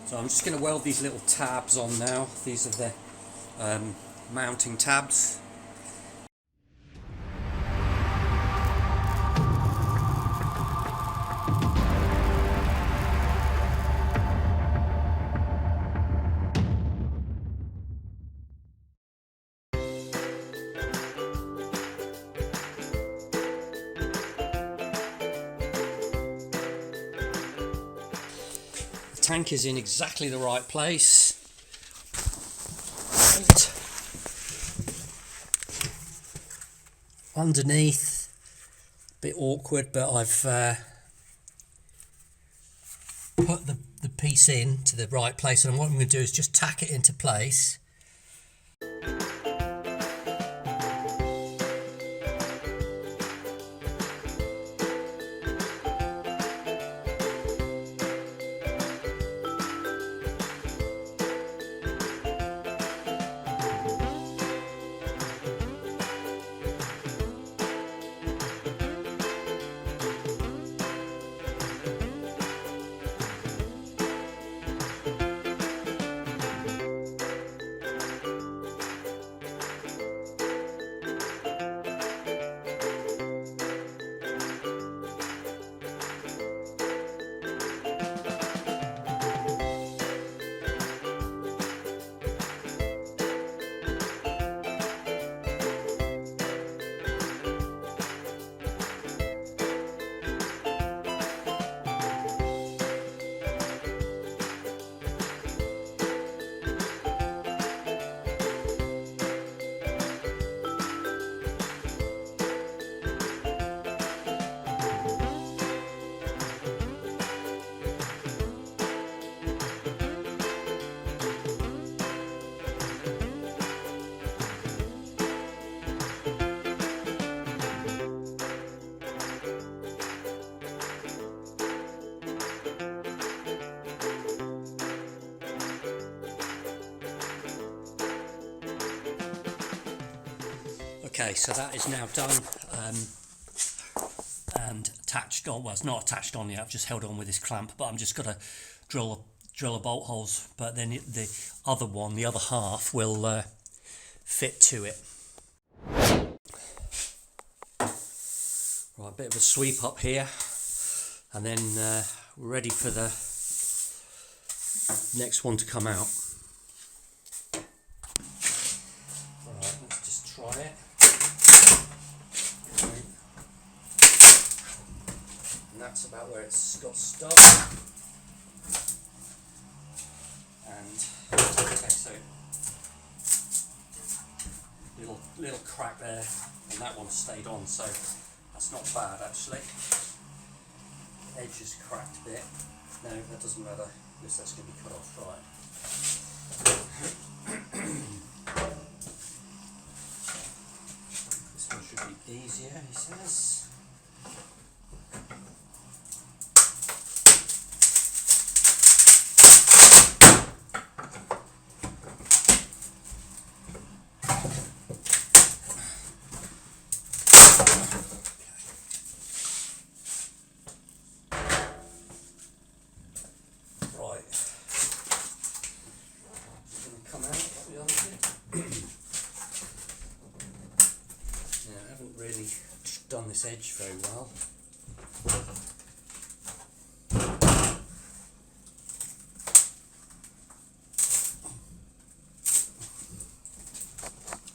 So I'm just going to weld these little tabs on now. These are the mounting tabs. The tank is in exactly the right place. Right. Underneath, a bit awkward, but I've put the piece in to the right place, and what I'm going to do is just tack it into place. Okay, so that is now done and attached on. Well, it's not attached on yet. I've just held on with this clamp, but I'm just going to drill a bolt holes. But then the other one, the other half, will fit to it. Right, a bit of a sweep up here, and then we're ready for the next one to come out. Right, let's just try it. And that's about where it's got stuck. And okay, so little crack there, and that one stayed on, so that's not bad actually. Edge is cracked a bit. No, that doesn't matter. That's going to be cut off, right. This one should be easier, he says. Done this edge very well.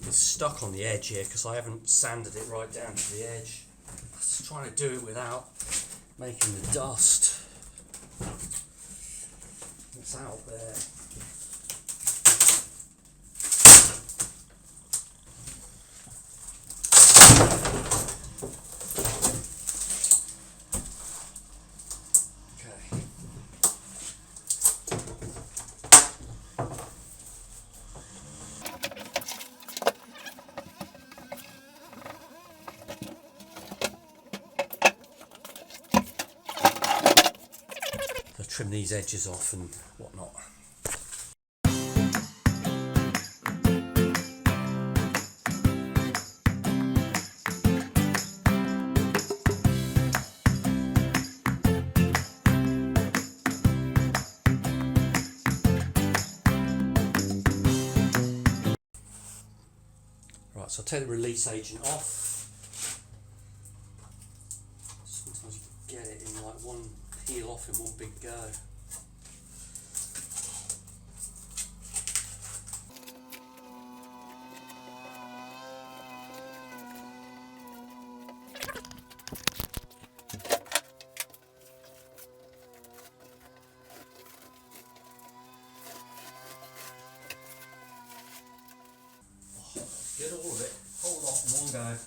It's stuck on the edge here because I haven't sanded it right down to the edge. I was trying to do it without making the dust. It's out there. Trim these edges off and whatnot. Right, so I'll take the release agent off. Sometimes you can get it in like one peel off in one big go. Get all of it, whole lot in one go.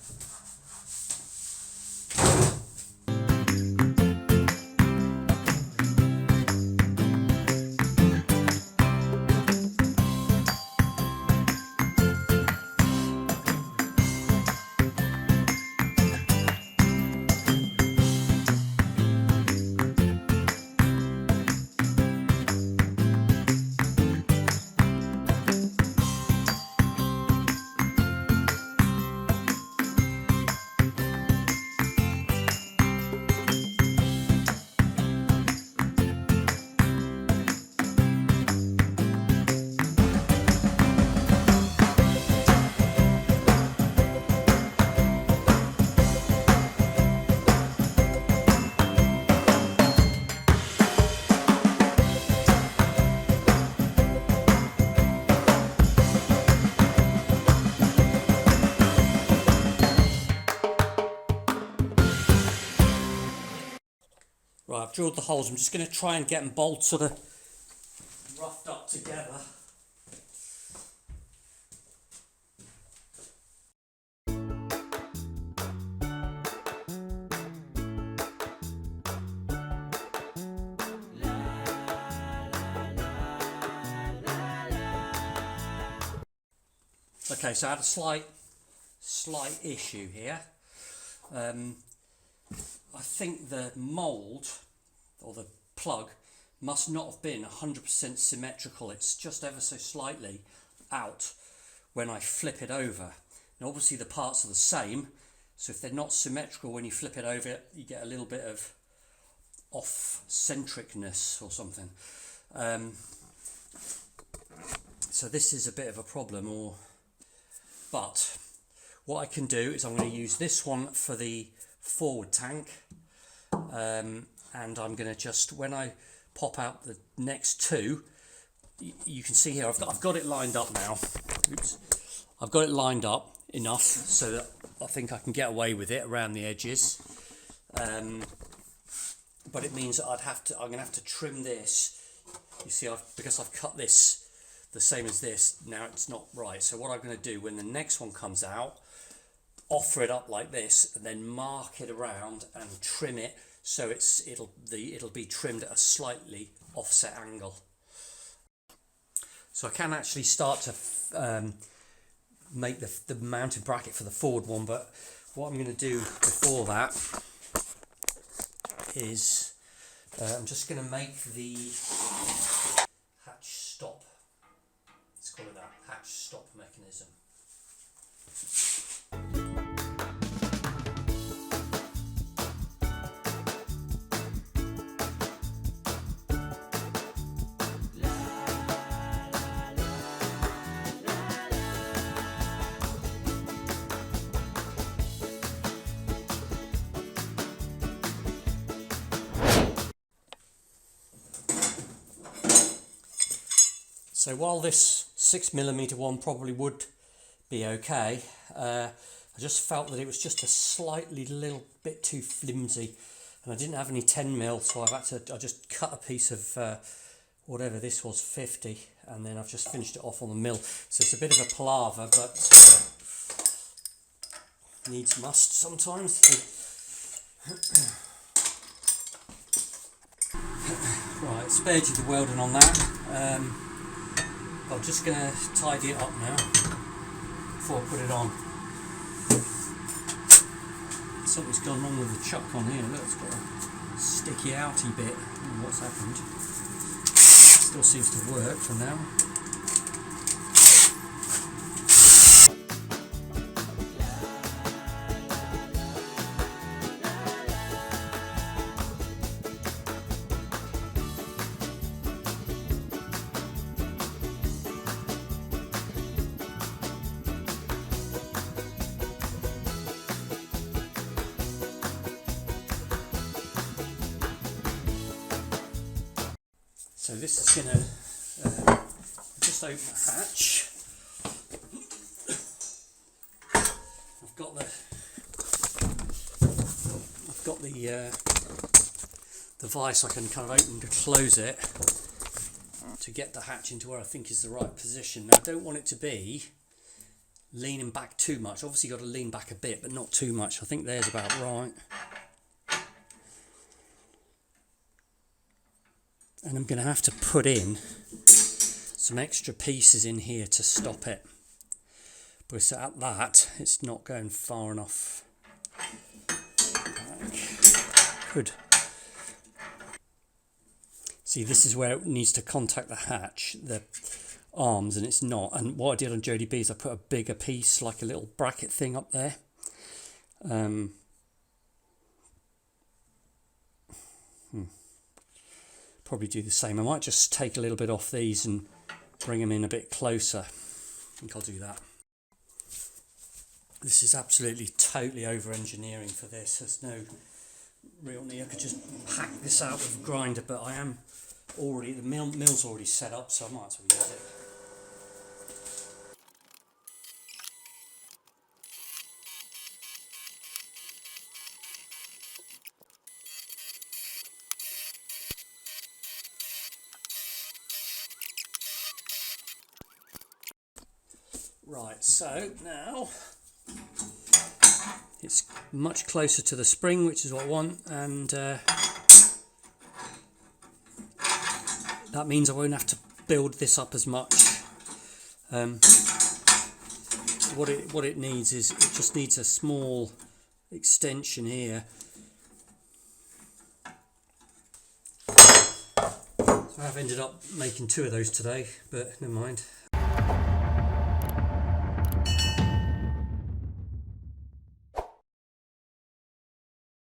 Right, I've drilled the holes. I'm just going to try and get them bolts sort of roughed up together. Okay, so I had a slight issue here. I think the mould or the plug must not have been 100% symmetrical. It's just ever so slightly out when I flip it over. And obviously the parts are the same, so if they're not symmetrical when you flip it over, you get a little bit of off-centricness or something. So this is a bit of a problem. But what I can do is I'm going to use this one for the forward tank, and I'm going to just, when I pop out the next two, you can see here I've got it lined up now. Oops. I've got it lined up enough so that I think I can get away with it around the edges, but it means that I'm going to have to trim this. You see, because I've cut this the same as this, now it's not right. So what I'm going to do when the next one comes out, offer it up like this and then mark it around and trim it so it'll be trimmed at a slightly offset angle. So I can actually start to make the mounting bracket for the forward one, but what I'm going to do before that is I'm just going to make the hatch stop, let's call it that, hatch stop mechanism. So while this 6mm one probably would be okay, I just felt that it was just a little bit too flimsy, and I didn't have any 10mm, so I just cut a piece of whatever this was, 50, and then I've just finished it off on the mill. So it's a bit of a palaver, but needs must sometimes. Right, spared you the welding on that. I'm just going to tidy it up now before I put it on. Something's gone wrong with the chuck on here. Look, it's got a sticky outy bit. I don't know what's happened. Still seems to work for now. So this is going to just open the hatch. I've got the device I can kind of open to close it to get the hatch into where I think is the right position. Now I don't want it to be leaning back too much. Obviously you've got to lean back a bit, but not too much. I think there's about right. And I'm going to have to put in some extra pieces in here to stop it. But so at that, it's not going far enough back. Good. See, this is where it needs to contact the hatch, the arms, and it's not. And what I did on Jodie B is I put a bigger piece, like a little bracket thing up there. Probably do the same. I might just take a little bit off these and bring them in a bit closer. I think I'll do that. This is absolutely totally over engineering for this. There's no real need. I could just hack this out with a grinder, but I am already, the mill's already set up, so I might as well use it. Right, so now it's much closer to the spring, which is what I want, and that means I won't have to build this up as much. What it needs is, it just needs a small extension here. So I've ended up making 2 of those today, but never mind.